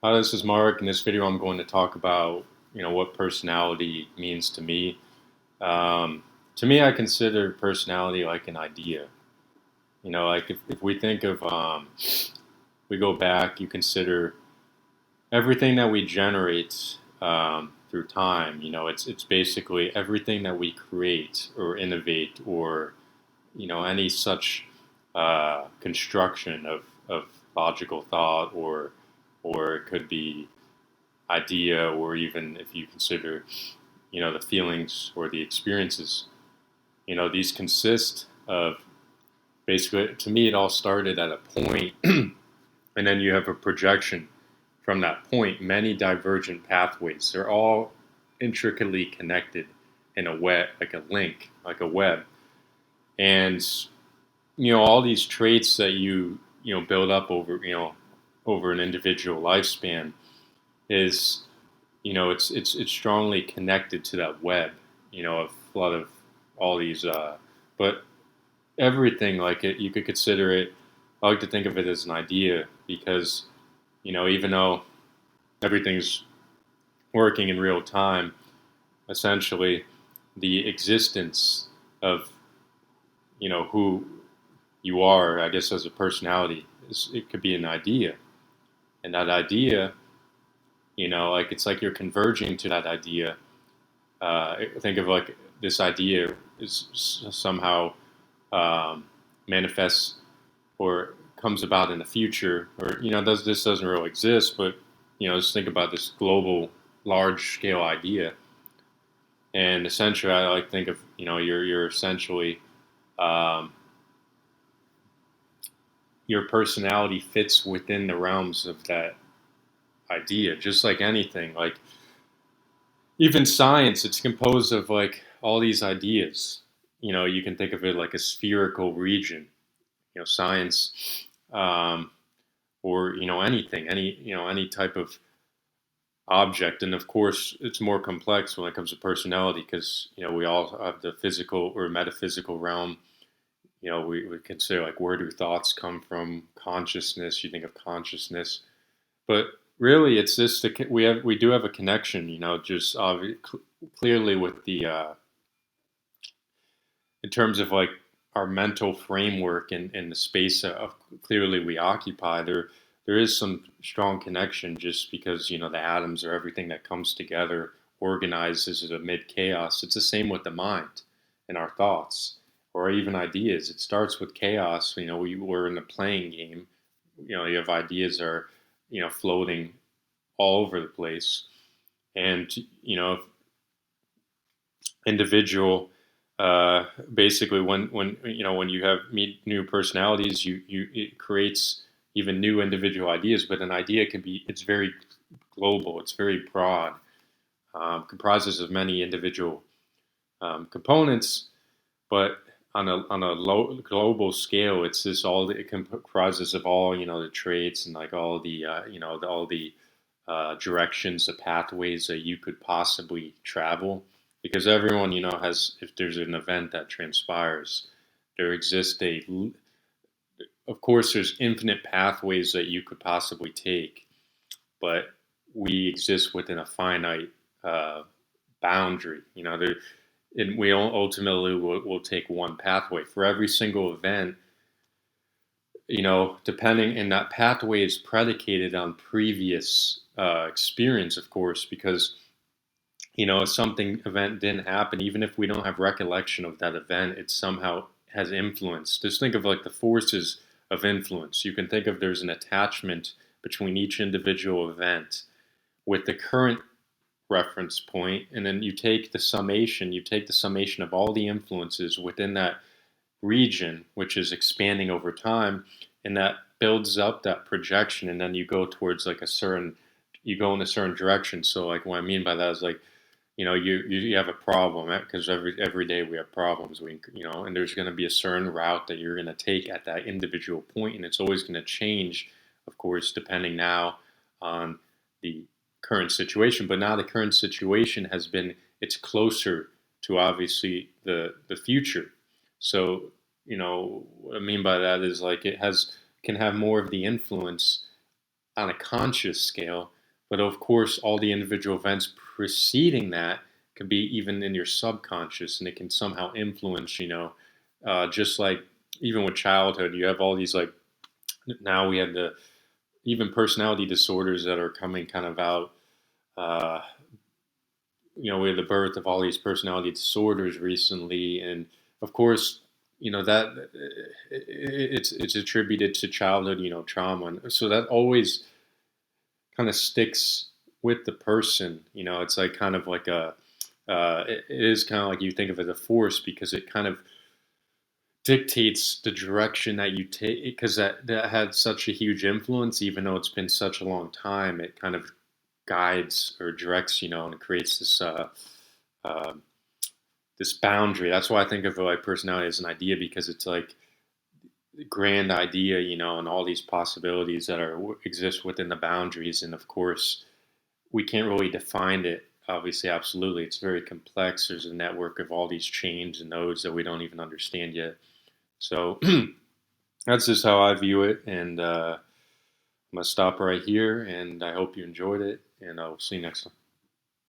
Hi, this is Mark. In this video, I'm going to talk about, what personality means to me. Um, to me, I consider personality like an idea. Like if we think of, we go back, you consider everything that we generate through time. It's basically everything that we create or innovate or, any such construction of logical thought or it could be idea, or even if you consider, the feelings or the experiences, these consist of basically, to me, it all started at a point, and then you have a projection from that point, many divergent pathways. They're all intricately connected in a web, like a link, like a web. And, all these traits that you build up over an individual lifespan is it's strongly connected to that web, of a lot of all these, but everything like it, you could consider it. I like to think of it as an idea because, even though everything's working in real time, essentially, the existence of, who you are, I guess, as a personality, it could be an idea, and that idea, like it's like you're converging to that idea. Think of like this idea is somehow manifests or comes about in the future, or this doesn't really exist, but just think about this global, large scale idea, and essentially, I like to think of you're essentially um, your personality fits within the realms of that idea, just like anything, like even science, it's composed of like all these ideas. You can think of it like a spherical region. Science, or anything, any type of object, and of course, it's more complex when it comes to personality because we all have the physical or metaphysical realm. We consider like where do thoughts come from, consciousness. You think of consciousness, but really, it's just we do have a connection. Just clearly with the in terms of like our mental framework and the space of clearly we occupy. There is some strong connection just because the atoms are everything that comes together, organizes amid chaos. It's the same with the mind and our thoughts or even ideas. It starts with chaos. We're in a playing game. You have ideas are floating all over the place, and individual, basically when you have meet new personalities, you it creates even new individual ideas. But an idea can be, it's very global, it's very broad, comprises of many individual components, but on a low global scale, it's just it comprises of all the traits and like all the all the directions, the pathways that you could possibly travel. Because everyone has, if there's an event that transpires, there exists of course, there's infinite pathways that you could possibly take, but we exist within a finite uh, boundary. And we ultimately will take one pathway for every single event. Depending, and that pathway is predicated on previous experience, of course, because if something event didn't happen, even if we don't have recollection of that event, it somehow has influence. Just think of like the forces of influence. You can think of there's an attachment between each individual event with the current reference point, and then you take the summation of all the influences within that region, which is expanding over time, and that builds up that projection, and then you go towards like you go in a certain direction. So like what I mean by that is like, you have a problem because every day we have problems. And there's going to be a certain route that you're going to take at that individual point, and it's always going to change, of course, depending now on the current situation. But now the current situation it's closer to obviously the future. So what I mean by that is like can have more of the influence on a conscious scale But of course, all the individual events preceding that could be even in your subconscious, and it can somehow influence, just like even with childhood, you have all these like now we have the even personality disorders that are coming kind of out. Uh, we had the birth of all these personality disorders recently, and of course, that it's attributed to childhood, trauma, and so that always kind of sticks with the person. It's like kind of like it is kind of like you think of it as a force because it kind of dictates the direction that you take because that had such a huge influence, even though it's been such a long time. It kind of guides or directs, and it creates uh, this boundary. That's why I think of like personality as an idea because it's like a grand idea, and all these possibilities that are exist within the boundaries. And of course, we can't really define it. Obviously, absolutely, it's very complex. There's a network of all these chains and nodes that we don't even understand yet. So that's just how I view it. And I'm gonna stop right here. And I hope you enjoyed it. And I'll see you next time.